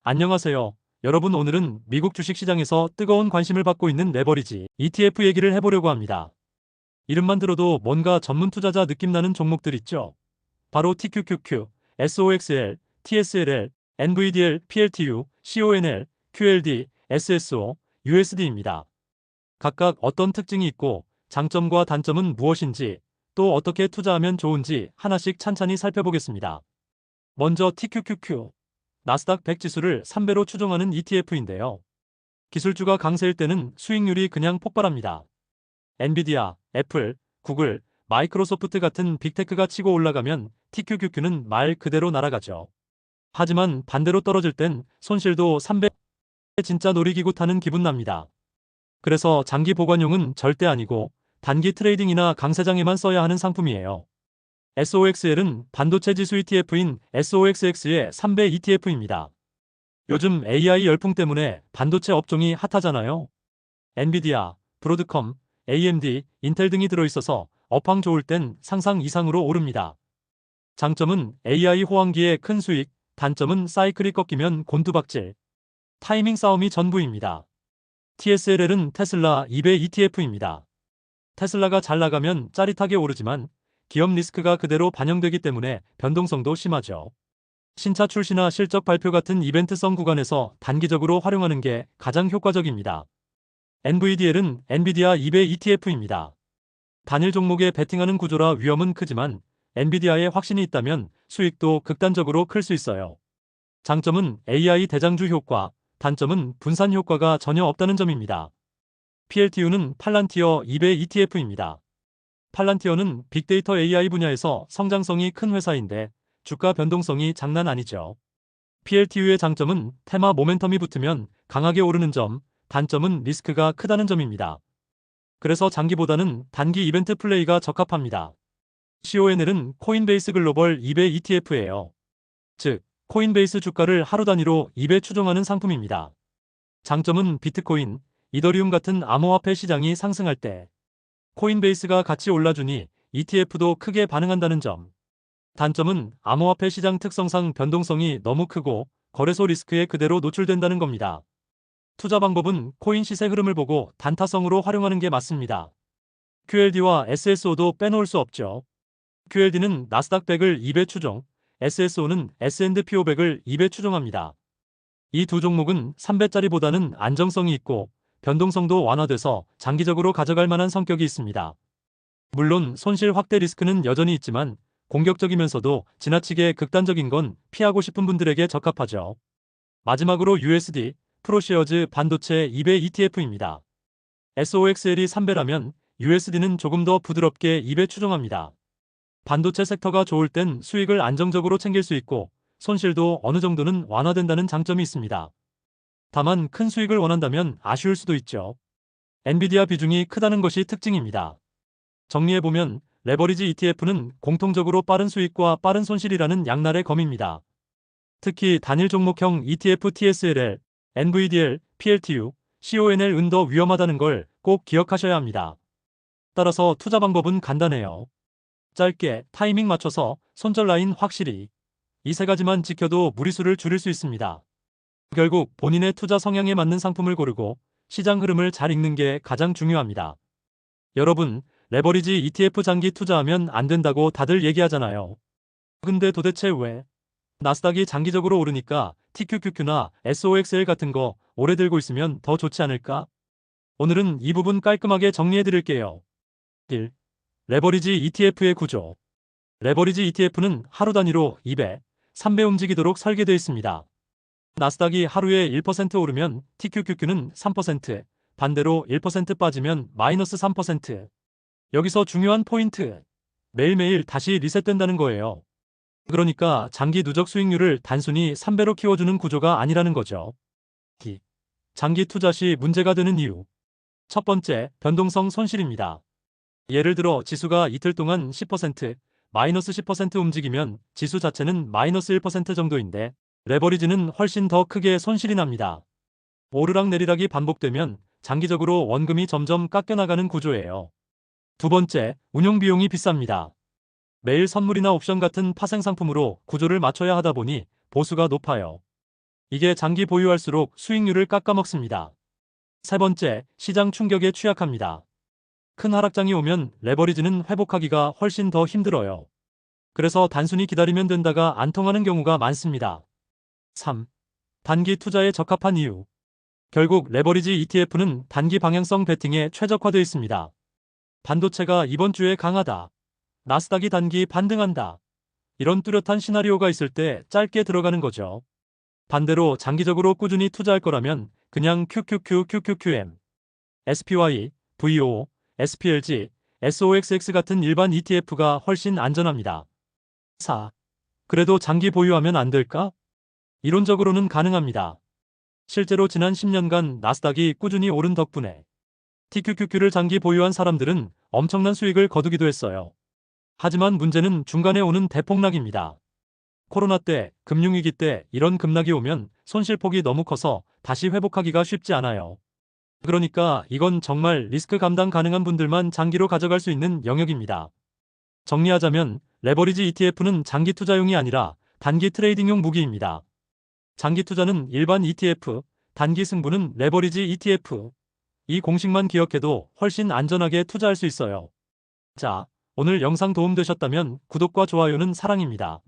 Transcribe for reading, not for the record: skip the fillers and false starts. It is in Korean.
안녕하세요. 여러분 오늘은 미국 주식시장에서 뜨거운 관심을 받고 있는 레버리지 ETF 얘기를 해보려고 합니다. 이름만 들어도 뭔가 전문 투자자 느낌 나는 종목들 있죠? 바로 TQQQ, SOXL, TSLL, NVDL, PLTU, CONL, QLD, SSO, USD입니다. 각각 어떤 특징이 있고 장점과 단점은 무엇인지 또 어떻게 투자하면 좋은지 하나씩 찬찬히 살펴보겠습니다. 먼저 TQQQ. 나스닥 100 지수를 3배로 추종하는 ETF인데요. 기술주가 강세일 때는 수익률이 그냥 폭발합니다. 엔비디아, 애플, 구글, 마이크로소프트 같은 빅테크가 치고 올라가면 TQQQ는 말 그대로 날아가죠. 하지만 반대로 떨어질 땐 손실도 3배, 진짜 놀이기구 타는 기분 납니다. 그래서 장기 보관용은 절대 아니고 단기 트레이딩이나 강세장에만 써야 하는 상품이에요. SOXL은 반도체 지수 ETF인 SOXX의 3배 ETF입니다. 요즘 AI 열풍 때문에 반도체 업종이 핫하잖아요. 엔비디아, 브로드컴, AMD, 인텔 등이 들어있어서 업황 좋을 땐 상상 이상으로 오릅니다. 장점은 AI 호황기에 큰 수익, 단점은 사이클이 꺾이면 곤두박질, 타이밍 싸움이 전부입니다. TSLL은 테슬라 2배 ETF입니다. 테슬라가 잘 나가면 짜릿하게 오르지만 기업 리스크가 그대로 반영되기 때문에 변동성도 심하죠. 신차 출시나 실적 발표 같은 이벤트성 구간에서 단기적으로 활용하는 게 가장 효과적입니다. NVDL은 엔비디아 2배 ETF입니다. 단일 종목에 베팅하는 구조라 위험은 크지만 엔비디아에 확신이 있다면 수익도 극단적으로 클 수 있어요. 장점은 AI 대장주 효과, 단점은 분산 효과가 전혀 없다는 점입니다. PLTU는 팔란티어 2배 ETF입니다. 팔란티어는 빅데이터 AI 분야에서 성장성이 큰 회사인데 주가 변동성이 장난 아니죠. PLTU의 장점은 테마 모멘텀이 붙으면 강하게 오르는 점, 단점은 리스크가 크다는 점입니다. 그래서 장기보다는 단기 이벤트 플레이가 적합합니다. CONL은 코인베이스 글로벌 2배 ETF예요. 즉, 코인베이스 주가를 하루 단위로 2배 추종하는 상품입니다. 장점은 비트코인, 이더리움 같은 암호화폐 시장이 상승할 때 코인베이스가 같이 올라주니 ETF도 크게 반응한다는 점. 단점은 암호화폐 시장 특성상 변동성이 너무 크고 거래소 리스크에 그대로 노출된다는 겁니다. 투자 방법은 코인 시세 흐름을 보고 단타성으로 활용하는 게 맞습니다. QLD와 SSO도 빼놓을 수 없죠. QLD는 나스닥 100을 2배 추종, SSO는 S&P 500을 2배 추종합니다. 이 두 종목은 3배짜리보다는 안정성이 있고 변동성도 완화돼서 장기적으로 가져갈 만한 성격이 있습니다. 물론 손실 확대 리스크는 여전히 있지만 공격적이면서도 지나치게 극단적인 건 피하고 싶은 분들에게 적합하죠. 마지막으로 USD, 프로시어즈 반도체 2배 ETF입니다. SOXL이 3배라면 USD는 조금 더 부드럽게 2배 추종합니다. 반도체 섹터가 좋을 땐 수익을 안정적으로 챙길 수 있고 손실도 어느 정도는 완화된다는 장점이 있습니다. 다만 큰 수익을 원한다면 아쉬울 수도 있죠. 엔비디아 비중이 크다는 것이 특징입니다. 정리해보면 레버리지 ETF는 공통적으로 빠른 수익과 빠른 손실이라는 양날의 검입니다. 특히 단일 종목형 ETF TSLL, NVDL, PLTU, CONL은 더 위험하다는 걸 꼭 기억하셔야 합니다. 따라서 투자 방법은 간단해요. 짧게 타이밍 맞춰서 손절 라인 확실히 이 세 가지만 지켜도 무리수를 줄일 수 있습니다. 결국 본인의 투자 성향에 맞는 상품을 고르고 시장 흐름을 잘 읽는 게 가장 중요합니다. 여러분, 레버리지 ETF 장기 투자하면 안 된다고 다들 얘기하잖아요. 근데 도대체 왜? 나스닥이 장기적으로 오르니까 TQQQ나 SOXL 같은 거 오래 들고 있으면 더 좋지 않을까? 오늘은 이 부분 깔끔하게 정리해 드릴게요. 1. 레버리지 ETF의 구조. 레버리지 ETF는 하루 단위로 2배, 3배 움직이도록 설계되어 있습니다. 나스닥이 하루에 1% 오르면 TQQQ는 3%, 반대로 1% 빠지면 마이너스 3%. 여기서 중요한 포인트. 매일매일 다시 리셋된다는 거예요. 그러니까 장기 누적 수익률을 단순히 3배로 키워주는 구조가 아니라는 거죠. 장기 투자 시 문제가 되는 이유. 첫 번째, 변동성 손실입니다. 예를 들어 지수가 이틀 동안 10%, 마이너스 10% 움직이면 지수 자체는 마이너스 1% 정도인데 레버리지는 훨씬 더 크게 손실이 납니다. 오르락내리락이 반복되면 장기적으로 원금이 점점 깎여나가는 구조예요. 두 번째, 운용비용이 비쌉니다. 매일 선물이나 옵션 같은 파생 상품으로 구조를 맞춰야 하다 보니 보수가 높아요. 이게 장기 보유할수록 수익률을 깎아먹습니다. 세 번째, 시장 충격에 취약합니다. 큰 하락장이 오면 레버리지는 회복하기가 훨씬 더 힘들어요. 그래서 단순히 기다리면 된다가 안 통하는 경우가 많습니다. 3. 단기 투자에 적합한 이유. 결국 레버리지 ETF는 단기 방향성 베팅에 최적화되어 있습니다. 반도체가 이번 주에 강하다. 나스닥이 단기 반등한다. 이런 뚜렷한 시나리오가 있을 때 짧게 들어가는 거죠. 반대로 장기적으로 꾸준히 투자할 거라면 그냥 QQQ, SPY, VO, SPLG, SOXX 같은 일반 ETF가 훨씬 안전합니다. 4. 그래도 장기 보유하면 안 될까? 이론적으로는 가능합니다. 실제로 지난 10년간 나스닥이 꾸준히 오른 덕분에 TQQQ를 장기 보유한 사람들은 엄청난 수익을 거두기도 했어요. 하지만 문제는 중간에 오는 대폭락입니다. 코로나 때, 금융위기 때 이런 급락이 오면 손실폭이 너무 커서 다시 회복하기가 쉽지 않아요. 그러니까 이건 정말 리스크 감당 가능한 분들만 장기로 가져갈 수 있는 영역입니다. 정리하자면 레버리지 ETF는 장기 투자용이 아니라 단기 트레이딩용 무기입니다. 장기 투자는 일반 ETF, 단기 승부는 레버리지 ETF. 이 공식만 기억해도 훨씬 안전하게 투자할 수 있어요. 자, 오늘 영상 도움되셨다면 구독과 좋아요는 사랑입니다.